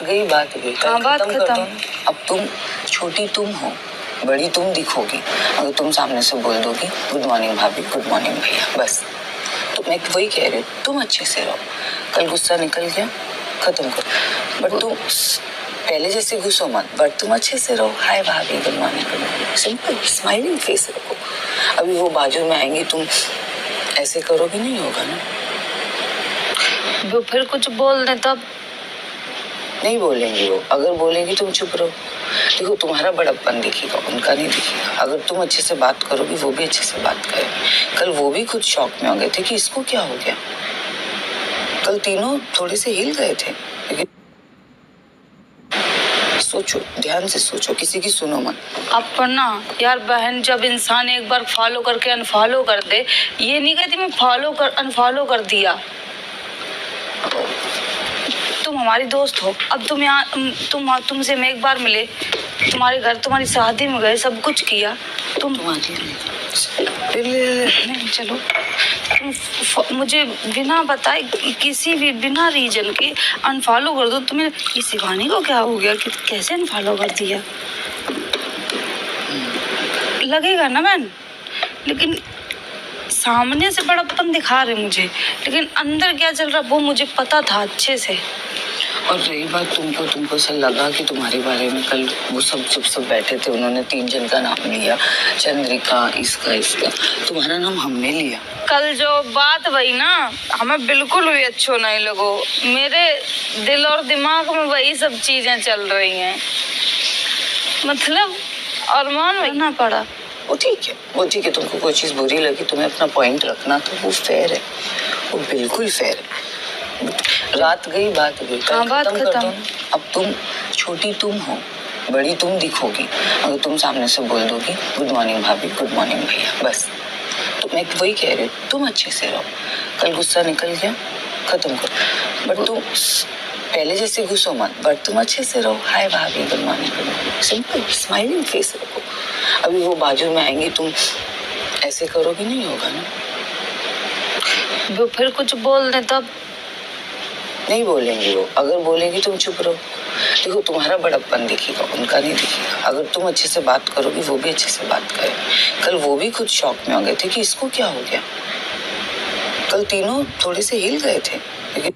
गई बात गई, हाँ, बात खत्म कर दो खत्म। ना। अब तुम छोटी तुम हो, बड़ी तुम दिखोगी अगर तुम सामने से बोल दोगी गुड मॉर्निंग भाभी, गुड मॉर्निंग भैया, बस। तो मैं वही कह रही हूँ, तुम अच्छे से रहो। कल गुस्सा निकल गया, खत्म करो। बट तुम पहले जैसे गुस्सा मत, बट तुम अच्छे से रहो। हाय भाभी, good morning, simple smiling face रखो। अभी वो बाजू में आएंगी, तुम ऐसे करोगे, नहीं होगा ना। वो फिर कुछ बोल दे तब? नहीं बोलेंगी वो, अगर बोलेंगी तुम चुप रहो। देखो तुम्हारा बड़प्पन दिखेगा, उनका नहीं दिखेगा। अगर तुम अच्छे से बात करोगी, वो भी अच्छे से बात करेंगे। कल वो भी खुद शॉक में हो गए थे कि इसको क्या हो गया। कल तीनों थोड़े से हिल गए थे। सोचो, ध्यान से सोचो, किसी की सुनो मत। अब ना यार बहन, जब इंसान एक बार फॉलो करके अनफॉलो कर दे, ये नहीं कहती मैं अनफॉलो कर दिया। तुम हमारी दोस्त हो, अब तुम यहाँ तुमसे मैं एक बार मिले, तुम्हारे घर तुम्हारी शादी में गए, सब कुछ किया, तुम नहीं चलो, तुम मुझे बिना बताए किसी भी बिना रीजन के अनफॉलो कर दो। तुम्हें ये शिवानी को क्या हो गया कि कैसे अनफॉलो कर दिया? लगेगा ना मैन, लेकिन सामने से बड़प्पन दिखा रहे मुझे, लेकिन अंदर क्या चल रहा वो मुझे पता था अच्छे से। और रही बात तुमको ऐसा लगा कि तुम्हारे बारे में कल वो सब बैठे थे, उन्होंने 3 जन का नाम लिया, चंद्रिका, इसका तुम्हारा नाम हमने लिया। कल जो बात हुई ना, हमें बिल्कुल भी अच्छो नहीं लगो। मेरे दिल और दिमाग में वही सब चीजें चल रही हैं, मतलब अरमान रहना पड़ा। वो ठीक है, तुमको कोई चीज बुरी लगी, तुम्हें अपना पॉइंट रखना, तो वो फेयर है, वो बिल्कुल फेयर है। रात गई बात गई, हाँ, बात खत्म। अब तुम छोटी तुम हो, बड़ी तुम दिखोगी अगर तुम सामने से बोल दोगी गुड मॉर्निंग भाभी, गुड मॉर्निंग भैया, बस। तो मैं वही कह रही हूँ, तुम अच्छे से रहो। कल गुस्सा निकल गया, खत्म करो। बट तुम पहले जैसे गुस्सा मत, बट तुम अच्छे से रहो। हाय भाभी, good morning, simple smiling face रखो। अभी वो बाजू में आएंगी, तुम ऐसे करोगे, नहीं होगा ना। वो फिर कुछ बोल दे तब? नहीं बोलेंगी वो, अगर बोलेंगी तुम चुप रहो। देखो तुम्हारा बड़प्पन दिखेगा, उनका नहीं दिखेगा। अगर तुम अच्छे से बात करोगी, वो भी अच्छे से बात करेंगे। कल वो भी खुद शॉक में हो गए थे कि इसको क्या हो गया। कल तीनों थोड़े से हिल गए थे, लेकिन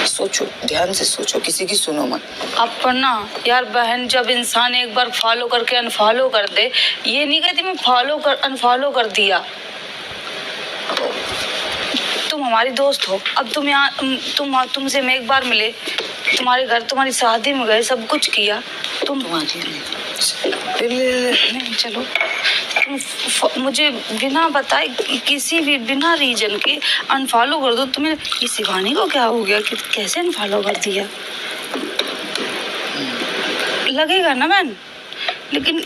सोचो, ध्यान से सोचो, किसी की सुनो मत। अब ना यार बहन, जब इंसान एक बार फॉलो करके अनफॉलो कर दे, ये नहीं कहती मैं अनफॉलो कर दिया। तुम हमारी दोस्त हो, अब तुम यहाँ तुमसे मैं एक बार मिले, तुम्हारे घर तुम्हारी शादी में गए, सब कुछ किया, तुम नहीं चलो, तुम मुझे बिना बताए किसी भी बिना रीजन के अनफॉलो कर दो। तुम्हें ये शिवानी को क्या हो गया कि कैसे अनफॉलो कर दिया? लगेगा ना मैन, लेकिन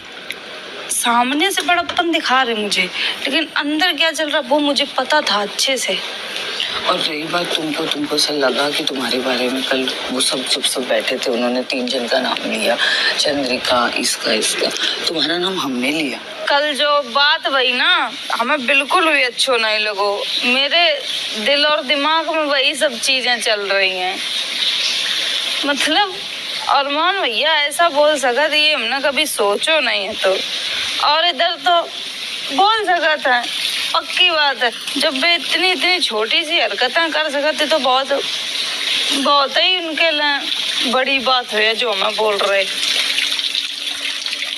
सामने से बड़प्पन दिखा रहे मुझे, लेकिन अंदर क्या चल रहा वो मुझे पता था अच्छे से। और रही बात तुमको ऐसा लगा कि तुम्हारे बारे में कल वो सब बैठे थे, उन्होंने 3 जन का नाम लिया, चंद्रिका, इसका तुम्हारा नाम हमने लिया। कल जो बात हुई ना, हमें बिल्कुल भी अच्छो नहीं लगो। मेरे दिल और दिमाग में वही सब चीजें चल रही हैं, मतलब अरमान भैया ऐसा बोल सका था, ये हमने कभी सोचो नहीं है। तो और इधर तो बोल सका था, पक्की बात है। जब वे इतनी छोटी सी हरकतें कर सकते तो बहुत ही उनके लिए बड़ी बात है जो हमें बोल रहे।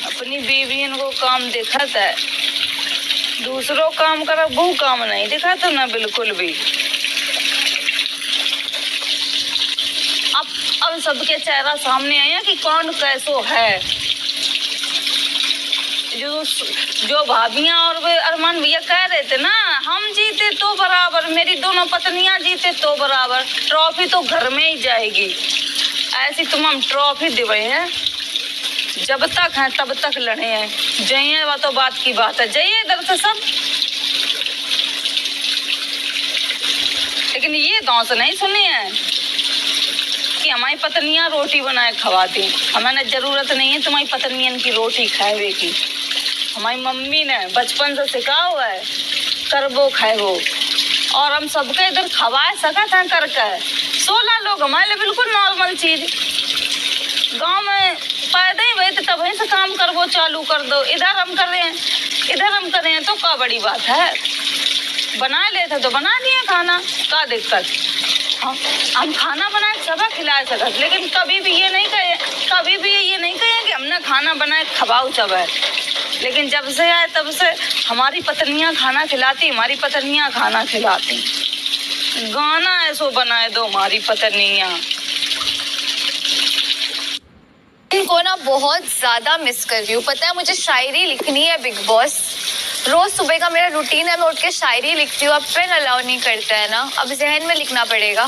अपनी बीवी को काम दिखाता है, दूसरों काम करा, वो काम नहीं दिखाता ना बिल्कुल भी। अब सबके चेहरा सामने आया कि कौन कैसो है। जो भाभियां और वे अरमान भैया कह रहे थे ना, हम जीते तो बराबर, मेरी दोनों पत्नियां जीते तो बराबर, ट्रॉफी तो घर में ही जाएगी। ऐसी तुम हम ट्रॉफी दिवे हैं, जब तक हैं तब तक लड़े हैं। जाइए, वो तो बात की बात है, जाइए इधर से सब। लेकिन ये गाँव से नहीं सुनी है कि हमारी पत्नियां रोटी बनाए खवाती। हमें जरूरत नहीं है तुम्हारी पत्नियन की रोटी खाए की। हमारी मम्मी ने बचपन से सिखा हुआ है, कर वो खाए वो, और हम सबके इधर खवाए सका था करके। 16 लोग हमारे लिए बिल्कुल नॉर्मल चीज। गांव में पैदा ही हुए थे तब वहीं से काम कर वो चालू कर दो। इधर हम कर रहे हैं तो क्या बड़ी बात है, बना लेते तो बना दिए खाना, क्या दिक्कत। हम खाना बनाए सब खिलाए सकते, लेकिन कभी भी ये नहीं कहे कि हमने खाना बनाए खवाओ सब है। लेकिन जब से आए तब से हमारी पत्नियां खाना खिलाती, गाना ऐसो बनाए दो हमारी पत्नियां। इनको ना बहुत ज्यादा मिस कर रही हूँ। पता है मुझे शायरी लिखनी है बिग बॉस, रोज सुबह का मेरा रूटीन है, मैं उठ के शायरी लिखती हूँ। अब पेन अलाउ नहीं करता है ना, अब जहन में लिखना पड़ेगा।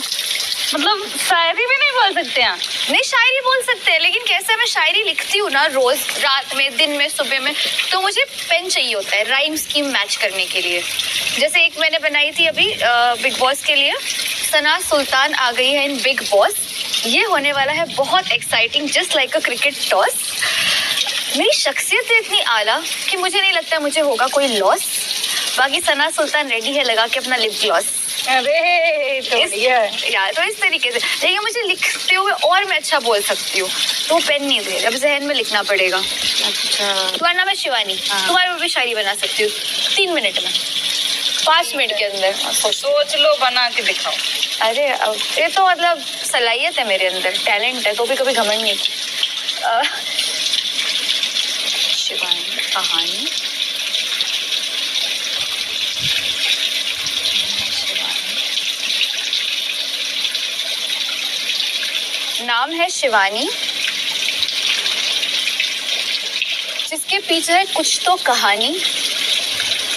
मतलब शायरी भी नहीं बोल सकते हैं? नहीं शायरी बोल सकते हैं, लेकिन कैसे मैं शायरी लिखती हूँ ना रोज, रात में, दिन में, सुबह में, तो मुझे पेन चाहिए होता है राइम स्कीम मैच करने के लिए। जैसे एक मैंने बनाई थी अभी बिग बॉस के लिए, सना सुल्तान आ गई है इन बिग बॉस, ये होने वाला है बहुत एक्साइटिंग, जस्ट लाइक अ क्रिकेट टॉस। मेरी शख्सियत इतनी आला कि मुझे नहीं लगता मुझे होगा कोई लॉस। बाकी सना सुल्तान रेडी है लगा के अपना लिप ग्लॉस। अरे तो यार तो इस तरीके से, लेकिन मुझे लिखते हुए और मैं अच्छा बोल सकती हूँ, तो पेन नहीं दे, अब जहन में लिखना पड़ेगा। अच्छा, तुम्हारा नाम है शिवानी, तुम्हारे ऊपर भी शायरी बना सकती हूँ 3 मिनट में, 5 मिनट के अंदर। सोच लो, बना के दिखाओ। अरे अब ये तो मतलब सलाहियत है मेरे अंदर, टैलेंट है, तो भी कभी घमंड नहीं। शिवानी कहानी, नाम है शिवानी, जिसके पीछे है कुछ तो कहानी,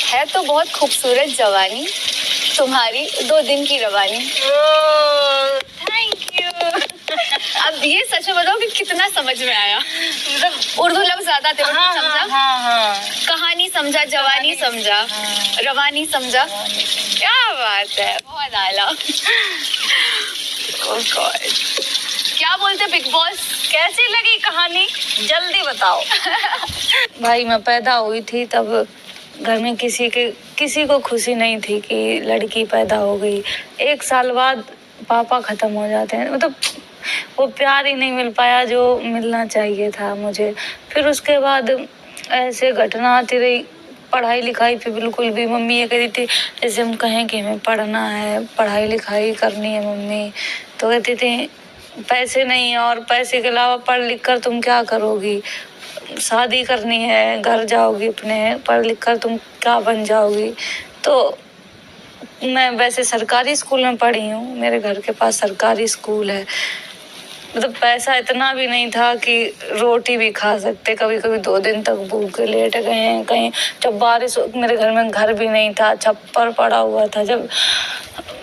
है तो बहुत खूबसूरत जवानी, तुम्हारी 2 दिन की रवानी। Thank you. अब ये सच में बताओ कि कितना समझ में आया, मतलब उर्दू लफ्ज ज्यादा थे, समझा? हाँ। कहानी समझा, जवानी समझा, रवानी समझा, क्या बात है, बहुत आला। Oh God. क्या बोलते बिग बॉस, कैसी लगी कहानी, जल्दी बताओ। भाई मैं पैदा हुई थी तब घर में किसी को खुशी नहीं थी कि लड़की पैदा हो गई। 1 साल बाद पापा खत्म हो जाते हैं, मतलब वो प्यार ही नहीं मिल पाया जो मिलना चाहिए था मुझे। फिर उसके बाद ऐसे घटना आती रही, पढ़ाई लिखाई पे बिल्कुल भी, मम्मी ये कहती थी जैसे हम कहें कि हमें पढ़ना है, पढ़ाई लिखाई करनी है मम्मी, तो कहती थी पैसे नहीं है और पैसे के अलावा पढ़ लिख कर तुम क्या करोगी, शादी करनी है, घर जाओगी अपने, पढ़ लिख कर तुम क्या बन जाओगी। तो मैं वैसे सरकारी स्कूल में पढ़ी हूँ, मेरे घर के पास सरकारी स्कूल है, मतलब पैसा इतना भी नहीं था कि रोटी भी खा सकते, कभी कभी 2 दिन तक भूखे लेट गए हैं कहीं। जब बारिश, मेरे घर में घर भी नहीं था, छप्पर पड़ा हुआ था, जब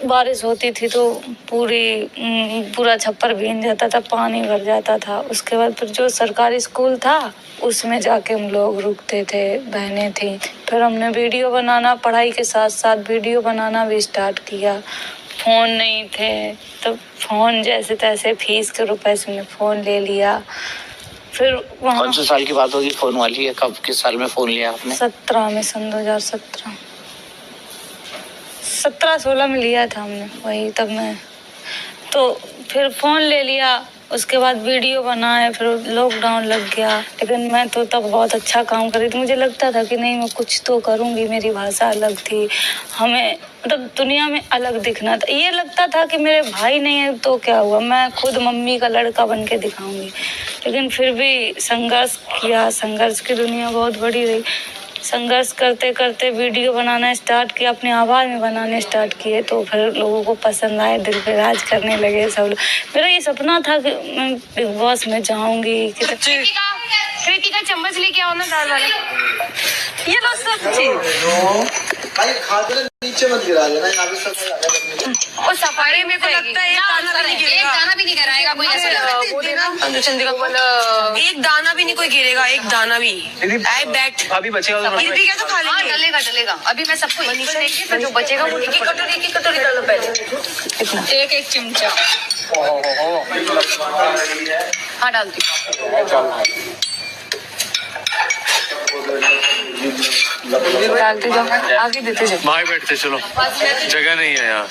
बारिश होती थी तो पूरा छप्पर भीग जाता था, पानी भर जाता था। उसके बाद फिर जो सरकारी स्कूल था उसमें जाके हम लोग रुकते थे, बहनें थी। फिर हमने वीडियो बनाना, पढ़ाई के साथ साथ वीडियो बनाना भी स्टार्ट किया। फ़ोन नहीं थे तो फ़ोन जैसे तैसे फीस के रुपए से हमने फ़ोन ले लिया। फिर वहाँ कौन से साल की बात होगी फ़ोन वाली है, कब किस साल में फ़ोन लिया आपने? 17 में, सन 2017, 17-16 में लिया था हमने, वही तब मैं तो फिर फ़ोन ले लिया। उसके बाद वीडियो बनाए, फिर लॉकडाउन लग गया, लेकिन मैं तो तब बहुत अच्छा काम कर रही थी। मुझे लगता था कि नहीं मैं कुछ तो करूँगी, मेरी भाषा अलग थी, हमें मतलब दुनिया में अलग दिखना था। ये लगता था कि मेरे भाई नहीं है तो क्या हुआ, मैं खुद मम्मी का लड़का बन के दिखाऊंगी। लेकिन फिर भी संघर्ष किया, संघर्ष की दुनिया बहुत बड़ी रही। संघर्ष करते करते वीडियो बनाना स्टार्ट किया, अपनी आवाज़ में बनाने स्टार्ट किए, तो फिर लोगों को पसंद आए, दिल पे राज करने लगे सब लोग। मेरा ये सपना था कि मैं बिग बॉस में जाऊंगी। कृतिका चम्मच लेके आओ ना दाल वाला। ये लो सब्जी। भाई खाते नीचे मत गिरा देना, यहाँ पे सब और सफाई में को लगता है एक दाना भी नहीं गिराएगा कोई, ऐसा एक दाना भी नहीं कोई गिरेगा, एक दाना भी। आई बैट अभी बचेगा तो क्या तो खा लेंगे। डलेगा। अभी मैं सबको देखिए, फिर जो बचेगा वो एक कटोरी डालो पहले, एक चिमचा। हाँ डालती हूँ। डालते जाओ, आगे देते जाओ। वहाँ ही बैठते चलो, जगह नहीं है यहाँ।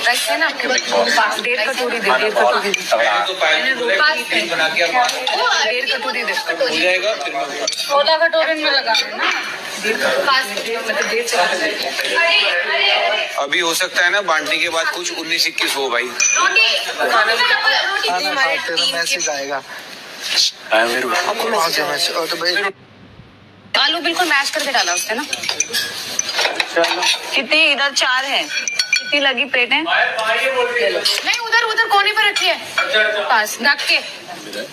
रखते ना, 1.5 कटोरी दे, 1.5 कटोरी दे, 1.5 कटोरी दे, छोटा कटोरी में लगा ना, अभी हो सकता है ना बांटने के बाद कुछ 19-21 हो भाई। मैसेज आएगा आलू बिल्कुल मैश करके डाला उसने ना। कितनी? इधर 4 है, कितनी लगी प्लेटें? नहीं, उधर उधर कोने पर रखी है पास ढक के।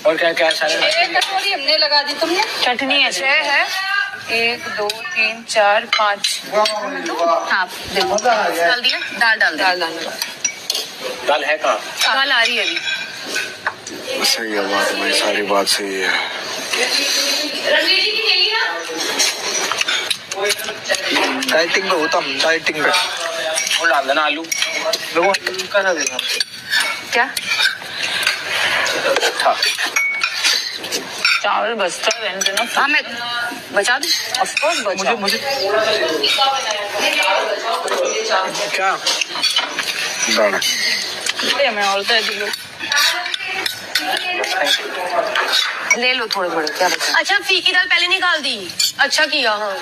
और क्या क्या सारे 1 कटोरी हमने लगा दी, तुमने? चटनी है 6 है, 1 2 3 4 5। हाँ देखो, डाल दिया, दाल डाल दाल डाल दाल है कहाँ? दाल आ रही है अभी। सही है बात भाई, सारी बात सही है। डाइटिंग पे होता हूँ, डाइटिंग पे। वो डाल देना आलू। लोगों का ना देना क्या चावल बचता है ना? हाँ मैं बचा दूँ। ऑफ कोर्स बचा। मुझे क्या दाना मैं और दे दूँ। ले लो थोड़े थोड़े, क्या बचा? अच्छा फीकी दाल पहले निकाल दी, अच्छा किया। हाँ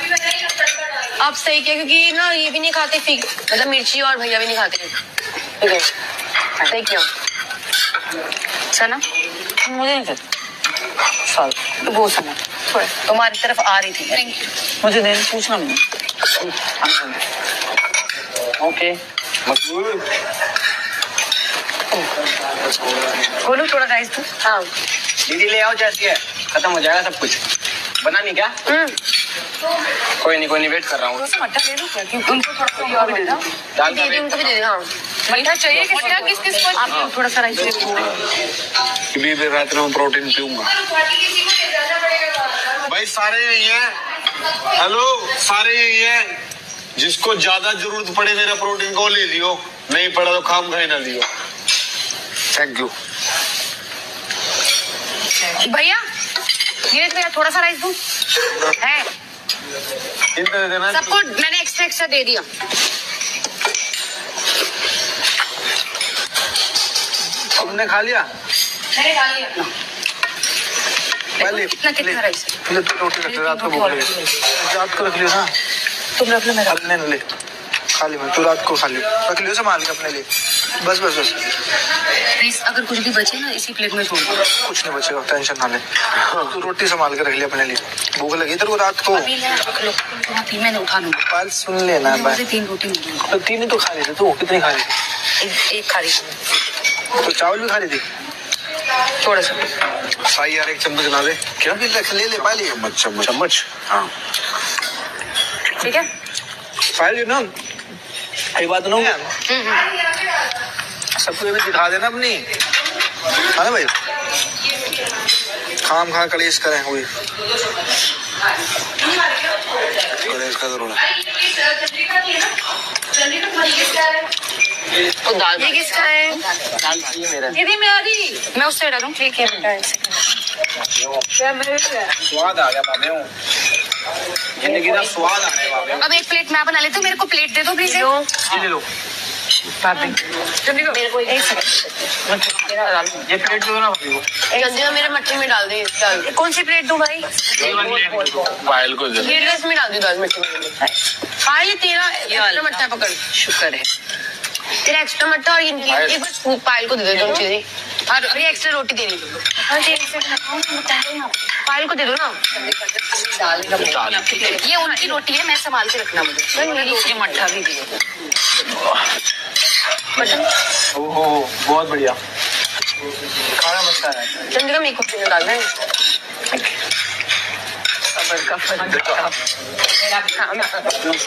आप सही किया, क्योंकि ना ये भी नहीं खाते फीक, मतलब मिर्ची, और भैया भी नहीं खाते। ठीक है, सही किया। अच्छा ना, मुझे नहीं करता तो वो सुना थोड़ा, तुम्हारी तरफ आ रही थी। Thank you. मुझे देने पूछना नहीं। ओके बोलो थोड़ा राइस दो। हाँ दीदी ले आओ, जैसी है खत्म हो जाएगा सब कुछ। बनानी क्या? कोई नहीं वेट कर रहा हूँ। मट्ठा ले लो क्या, क्योंकि उनको थोड़ा सा और दे दो। दाल दीदी उनको भी दे दे। हाँ मट्ठा चाहिए किस किस को? आप थोड़ा सा राइस दे दो। भी रात में प्रोटीन पीऊंगा भाई। सारे यही हैं, हेलो सारे यही हैं। जिसको ज्यादा जरूरत पड़े मेरा प्रोटीन को ले लियो, नहीं पड़ा तो खाम खाई ना लियो। थैंक यू भैया, ये भैया थोड़ा सा राइस दूं है? इतना दे देना। सबको मैंने एक्स्ट्रा दे दिया। तुमने खा लिया? मैंने खा लिया। पहले कितना राइस? रोटी रख, रात को भूख लगी, रात को रख लियो ना। तुम रख लो, मैं रख ले खा ली मैं, तू रात को खा लियो, रख लियो संभाल के अपने लिए। बस राइस अगर कुछ भी बचे ना इसी प्लेट में छोड़ दो। कुछ नहीं बचेगा, टेंशन ना ले। तू रोटी संभाल के रख लिया अपने लिए, भूख लगी तेरे को रात को। अभी मैं रख लो, मैंने उठा लूंगा। बात सुन लेना, मुझे 3 रोटी मिली। तो 3 ही तो खा रही थी तू, कितनी खा रही थी? एक खा रही थी। तो चावल भी खा रही थी थोड़ा सा। साई यार 1 चम्मच ला दे। क्या भी रख ले पाली चम्मच हाँ ठीक है, पाली ना। ये बात ना सबको ये भी दिखा देना अपनी, है ना भाई? खाम खा कलेश करें कोई कलेश का जरूर। तो दाल ये किसका है? दाल चाहिए मेरा। दीदी मेरी, मैं उससे डालूं। ठीक है स्वाद आ गया बाबे, जिंदगी का स्वाद आ गया बाबे। अब एक प्लेट मैं बना लेती हूँ, मेरे को प्लेट दे दो प्लीज। ले लो मेरे को एक सेकंड ये प्लेट दो ना भाभी को। गंजिया मेरे मट्टी में डाल दे। दाल कौन सी प्लेट दूं भाई? पायल को दे। ये ड्रेस में डाल दी दाल मट्टी में। हाँ ये तेरा एक्स्ट्रा मट्टा पकड़। शुक्र है तेरा एक्स्ट्रा मट्टा, और इनकी ये बस पायल को दे दो दोनों चीजें, और ये एक्स्ट्रा रोटी देनी। पायल को दे दो ना। ये उनकी रोटी है, मैं संभाल के रखना मुझे। दूसरी मट्ठा भी दे दो। ओहो बहुत बढ़िया खाना बनता है। चंद्रिका मेरे को डालना है।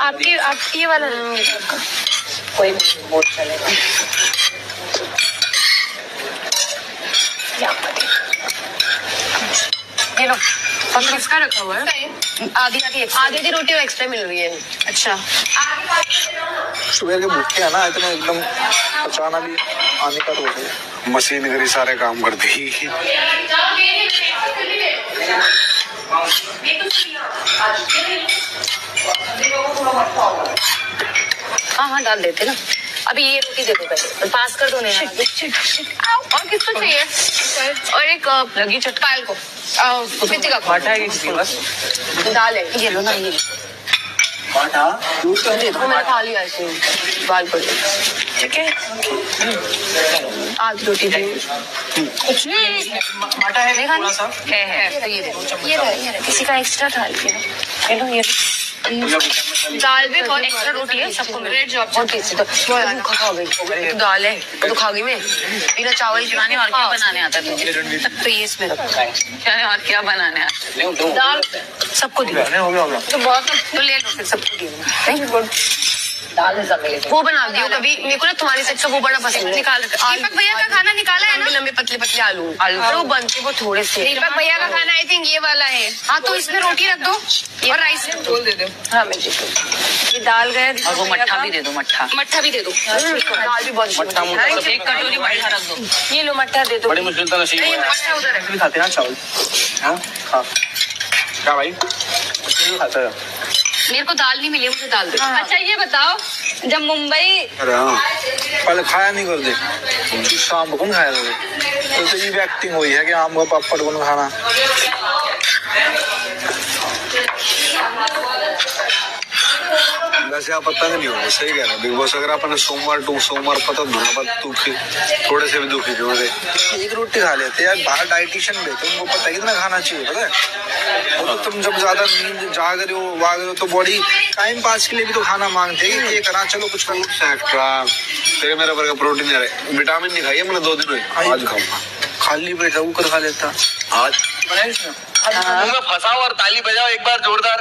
आपकी ये वाला कोई बहुत चलेगा। ये लो, और किसका रखा हुआ है? आधी रोटी एक्स्ट्रा मिल रही है। अच्छा सुबह के भूखे है ना, इतना एकदम पचाना भी आने का तो है। मशीन करी सारे काम कर दी। हाँ हाँ डाल देते ना। अभी ये रोटी दे दो पहले, पास कर दो नहीं। और किसको चाहिए? और एक लगी चटकाल को कृतिका को दाल है, ये लो ना, ये दे दो। मैंने खा लिया ऐसे बाल पर, ठीक है। आधी रोटी दे। आटा है नहीं खानी? थोड़ा सा है ये दे। ये रहा, किसी का एक्स्ट्रा डाल के लो। ये दाल में बहुत एक्स्ट्रा रोटी है सबको। रेड जॉब बहुत टेस्टी। तो खा गई दाल है तो खा गई मैं बिना चावल के। बनाने और क्या बनाने आता है तुझे? तो ये इसमें रखो। क्या और क्या बनाने आता है? दाल सबको दिया हो गया तो बहुत, तो ले लो फिर सबको दिया। दाल इज अमेजिंग। वो बना दियो कभी, मेरे को ना तुम्हारी साइड का वो बड़ा पसंद है। निकाल दीपक भैया का खाना निकाला है ना, लंबे पतले पतले आलू और वो बनते वो थोड़े से। दीपक भैया का खाना आई थिंक ये वाला है। हाँ तो इसमें रोटी रख दो और राइस बोल दे दो। हाँ मैं ये दाल गया। और वो मट्ठा भी दे दो, मट्ठा भी दे दो। दाल भी बहुत एक कटोरी मट्ठा रख दो। ये लो मट्ठा दे दो। बड़ी मुश्किल तो नसीब नहीं मट्ठा उधर है। खाते हैं चावल। हाँ हाँ क्या भाई खाता है? मेरे को दाल नहीं मिली, मुझे दाल दे। अच्छा ये बताओ, जब मुंबई अरे हाँ पहले खाया नहीं कर दे, शाम को कौन खाया कर? तो ये एक्टिंग हुई है कि आम का पापड़ कौन खाना। वैसे आप पता नहीं होगा, सही कह रहे हैं बिग बॉस। अगर अपन सोमवार पता धुना दुखी थोड़े से भी दुखी थे मुझे, एक रोटी खा लेते यार। बाहर डाइटिशियन बैठे उनको पता है कितना खाना चाहिए, पता है। और तो तुम जब ज्यादा नींद जाग रहे हो वाग रहे हो तो बॉडी टाइम पास के लिए भी तो खाना मांगते है कि ये करा चलो कुछ एक्स्ट्रा। तेरे मेरा वर्ग प्रोटीन है, विटामिन नहीं खाई है मैंने 2 दिन हुए, आज खाऊंगा। खाली पेट रहूं कर खा लेता आज में फंसाओ और ताली बजाओ एक बार जोरदार।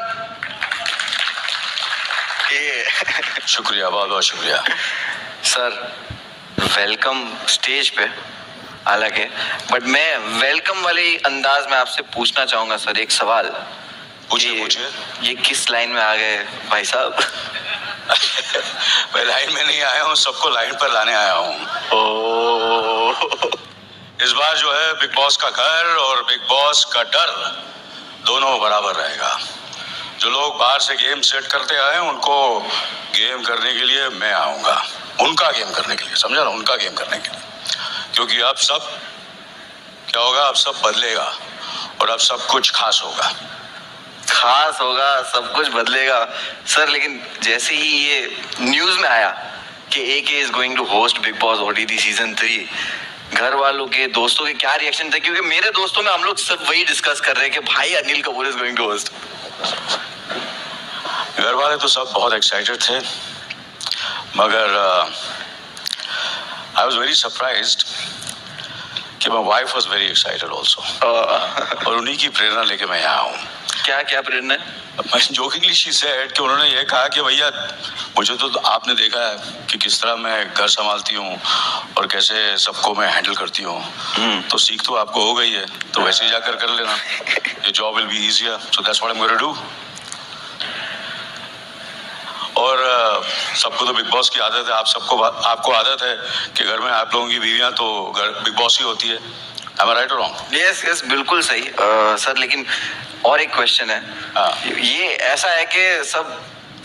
शुक्रिया, बहुत बहुत शुक्रिया सर। वेलकम स्टेज पे हालांकि, बट मैं वेलकम वाले अंदाज में आपसे पूछना चाहूंगा सर एक सवाल। पूछिए। ये किस लाइन में आ गए भाई साहब? मैं लाइन में नहीं आया हूँ, सबको लाइन पर लाने आया हूँ। इस बार जो है बिग बॉस का घर और बिग बॉस का डर दोनों बराबर रहेगा। जो लोग बाहर से गेम सेट करते आए हैं उनको गेम करने के लिए मैं आऊंगा, उनका गेम करने के लिए, समझा ना, उनका गेम करने के लिए। क्योंकि अब सब क्या होगा, अब सब बदलेगा और अब सब कुछ खास होगा। सब कुछ बदलेगा सर। लेकिन जैसे ही ये न्यूज में आया कि AK is going to host big boss OTT season 3, घर वालों के, दोस्तों के क्या रिएक्शन थे? क्योंकि मेरे दोस्तों में हम लोग सब वही डिस्कस कर रहे हैं कि भाई Anil Kapoor is going to host. घर वाले तो सब बहुत एक्साइटेड थे, मगर आई वॉज वेरी सरप्राइज्ड कि my wife was very excited also. और उन्हीं की प्रेरणा लेके मैं यहाँ हूँ। क्या प्रेरणा है? जोकिंगली शी सेड कि उन्होंने ये कहा कि भैया मुझे तो आपने देखा है कि किस तरह मैं घर संभालती हूँ और कैसे सबको मैं हैंडल करती हूँ, तो सीख तो आपको हो गई है, तो वैसे ही जाकर कर लेना, ये job will be easier, so that's what I am going to do. और सबको तो बिग बॉस की आदत है, आपको आदत है कि घर में आप लोगों की बीवियां तो बिग बॉस ही होती है। Am I right or wrong? Yes बिल्कुल सही सर। लेकिन और एक क्वेश्चन है, ये ऐसा है कि सब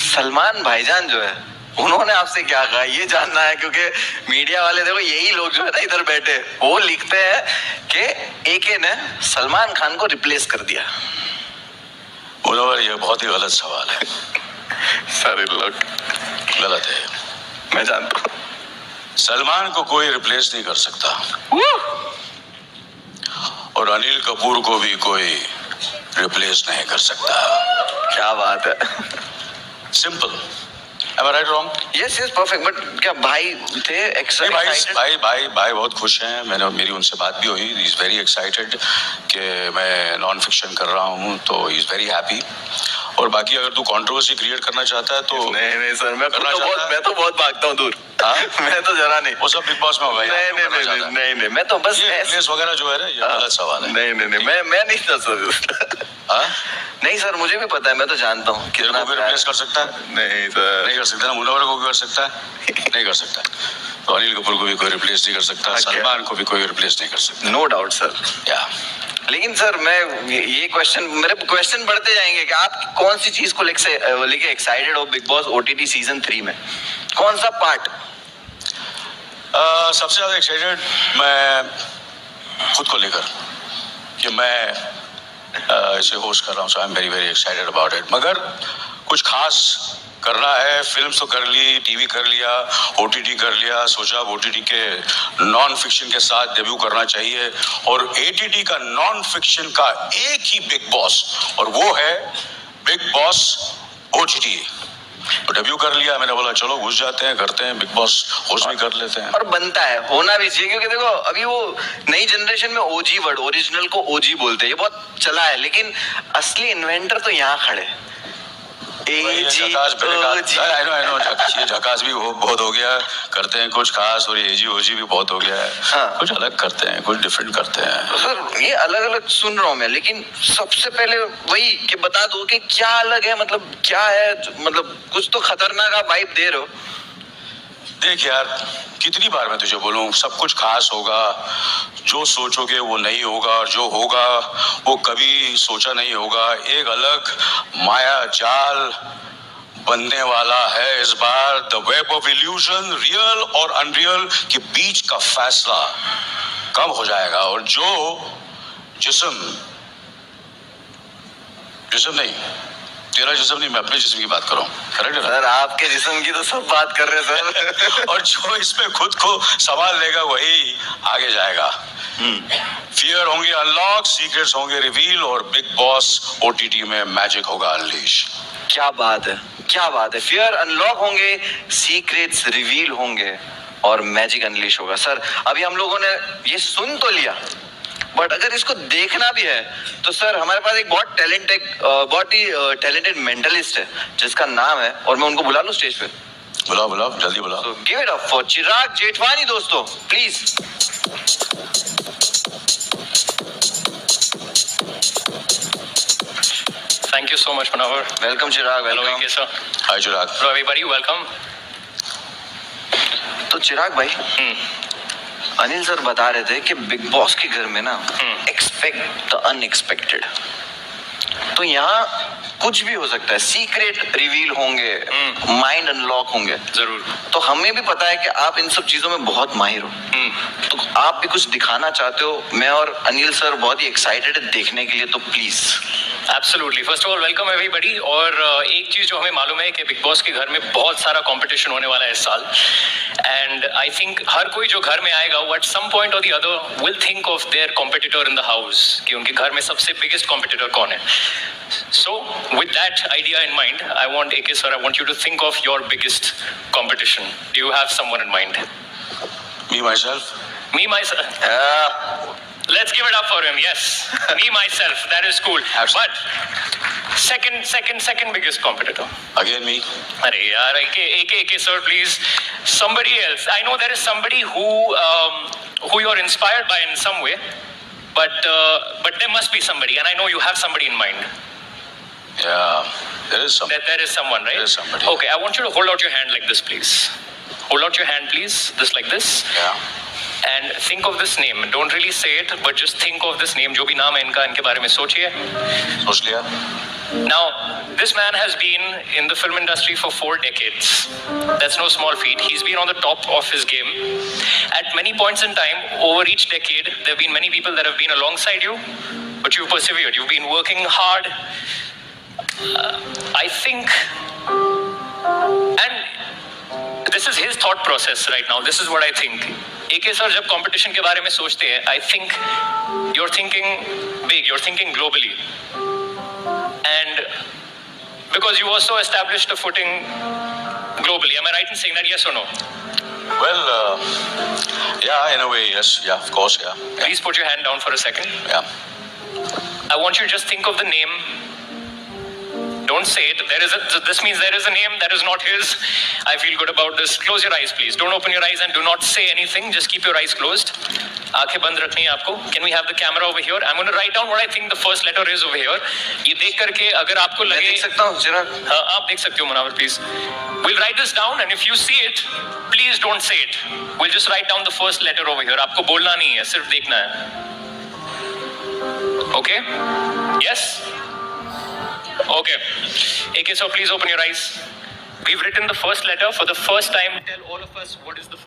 सलमान भाईजान जो है उन्होंने आपसे क्या कहा ये जानना है, क्योंकि मीडिया वाले देखो यही लोग जो है ना इधर बैठे, वो लिखते हैं कि AK ने सलमान खान को रिप्लेस कर दिया। मुनव्वर, ये बहुत ही गलत सवाल है सर लोग गलत है, मैं जानता हूँ। सलमान को कोई रिप्लेस नहीं कर सकता और अनिल कपूर को भी कोई रिप्लेस नहीं कर सकता। क्या बात है, simple. Am I right or wrong? Yes perfect. But क्या भाई थे भाई बहुत खुश हैं। मेरी उनसे बात भी हुई। ही इज वेरी एक्साइटेड कि मैं नॉन फिक्शन कर रहा हूँ, तो ही इज वेरी हैप्पी। और बाकी अगर तू कंट्रोवर्सी क्रिएट करना चाहता है तो नहीं सर, मैं तो बहुत भागता हूँ दूर। मैं तो जरा नहीं, वो सब बिग बॉस में होगा। नहीं, मैं तो बस प्लेस वगैरह जो है ना, ये गलत सवाल है। नहीं, मैं नहीं कर सकता। नहीं सर, मुझे भी पता है, मैं तो जानता हूँ कितना कोई रिप्लेस कर सकता है। नहीं सर, नहीं कर सकता ना। मुनव्वर को भी कर सकता है, नहीं कर सकता। तो अनिल कपूर को भी कोई रिप्लेस नहीं कर सकता, सलमान को भी कोई रिप्लेस नहीं कर सकता। No doubt sir. या लेकिन सर मैं ये मेरे क्वेश्चन बढ़ते जाएंगे कि आप कौन सी चीज को लेके एक्साइटेड हो बिग बॉस OTT सीजन 3 में? कौन सा पार्ट? सबसे ज्यादा एक्साइटेड मैं खुद को लेकर कि मैं इसे होस्ट कर रहा हूँ, so I am very very excited about it. मगर कुछ खास करना है, फिल्म तो कर ली, टीवी कर लिया, OTT कर लिया, सोचा OTT के नॉन फिक्शन के साथ डेब्यू करना चाहिए और ATT का नॉन फिक्शन का एक ही बिग बॉस और वो है बिग बॉस OTT। तो डेब्यू कर लिया, मैंने बोला चलो घुस जाते हैं, करते हैं, बिग बॉस होस्ट भी कर लेते हैं। और बनता है, होना भी चाहिए, क्योंकि देखो अभी वो नई जनरेशन में OG वर्ड, ओरिजिनल को OG बोलते हैं, ये बहुत चला है, लेकिन असली इन्वेंटर तो यहाँ खड़े। ये झकास भी बहुत हो गया, करते हैं कुछ खास, और AG OG भी बहुत हो गया है। हाँ। कुछ अलग करते हैं, कुछ डिफरेंट करते हैं। तो सर ये अलग अलग सुन रहा हूँ मैं, लेकिन सबसे पहले वही कि बता दो कि क्या अलग है, मतलब क्या है, मतलब कुछ तो खतरनाक आप वाइब दे रहे हो। देख यार, कितनी बार मैं तुझे बोलूं, सब कुछ खास होगा, जो सोचोगे वो नहीं होगा, और जो होगा वो कभी सोचा नहीं होगा। एक अलग माया जाल बनने वाला है इस बार, the web of illusion, real और अनरियल के बीच का फैसला कम हो जाएगा, और जो जिस्म नहीं, तेरा जिस्म नहीं, मैं अपने जिस्म की बात कर रहा हूँ, करेक्ट है सर? आपके जिस्म की तो सब बात कर रहे हैं सर। और जो इसमें खुद को संभाल लेगा वही आगे जाएगा। फियर होंगे अनलॉक, सीक्रेट्स होंगे रिवील, और बिग बॉस OTT में मैजिक होगा अनलीश। क्या बात है, क्या बात है। फियर अनलॉक होंगे, सीक्रेट्स रिवील होंगे और मैजिक अनलीश होगा। सर अभी हम लोगों ने ये सुन तो लिया, बट अगर इसको देखना भी है तो सर हमारे पास एक बहुत ही टैलेंटेड मेंटलिस्ट है जिसका नाम है, और मैं उनको बुला लूं स्टेज पे? बुलाओ जल्दी बुलाओ। So give it up for चिराग जेठवानी दोस्तों, please. Thank you so much, Manavar. Welcome Chirag. Hello, welcome. AK sir. Hi Chirag. Hello, everybody. Welcome. तो चिराग भाई, अनिल सर बता रहे थे कि बिग बॉस के घर में ना एक्सपेक्ट द अनएक्सपेक्टेड, तो यहाँ कुछ भी हो सकता है, सीक्रेट रिवील होंगे, माइंड अनलॉक होंगे जरूर। तो हमें भी पता है कि आप इन सब चीजों में बहुत माहिर हो, तो आप भी कुछ दिखाना चाहते हो। मैं और अनिल सर बहुत ही एक्साइटेड है देखने के लिए, तो please. Absolutely, first of all welcome everybody. और एक चीज जो हमें मालूम है कि बिग बॉस के घर में बहुत सारा कंपटीशन होने वाला है इस साल, एंड आई थिंक हर कोई जो घर में आएगा वो एट सम पॉइंट और the other will think of their competitor in the house, कि उनके घर में सबसे बिगेस्ट कॉम्पिटिटर कौन है। So with that idea in mind, I want AK sir, I want you to think of your biggest competition. Do you have someone in mind? Me myself. Me myself. Let's give it up for him. Yes, me myself. That is cool. But second biggest competitor. Again me. Arey yaar, AK sir, please. Somebody else. I know there is somebody who you're inspired by in some way, but there must be somebody, and I know you have somebody in mind. Yeah, there is somebody. There is someone, right? There is somebody. Okay, I want you to hold out your hand like this, please. Hold out your hand, please. Just like this. Yeah. And think of this name. Don't really say it, but just think of this name. जो भी नाम है इनका, इनके बारे में सोचिए. सोच लिया. Now, this man has been in the film industry for 4 decades. That's no small feat. He's been on the top of his game. At many points in time, over each decade, there have been many people that have been alongside you, but you've persevered. You've been working hard. I think, and this is his thought process right now. This is what I think. AK sir, जब competition के बारे में सोचते हैं, I think you're thinking big. You're thinking globally. And because you also established a footing globally. Am I right in saying that, yes or no? Well, yeah, in a way, yes. Yeah, of course, yeah. Please put your hand down for a second. Yeah. I want you to just think of the name. Don't say it. This means there is a name that is not his. I feel good about this. Close your eyes, please. Don't open your eyes and do not say anything. Just keep your eyes closed. आंखें बंद रखनी है आपको. Can we have the camera over here? I'm going to write down what I think the first letter is over here. ये देख करके अगर आपको लगे, मैं देख सकता हूँ चिराग? हाँ, आप देख सकते हो Manawar, please. We'll write this down, and if you see it, please don't say it. We'll just write down the first letter over here. आपको बोलना नहीं है, सिर्फ देखना है. Okay? Yes? Okay. AK, so please open your eyes. We've written the first letter for the first time. Tell all of us what is the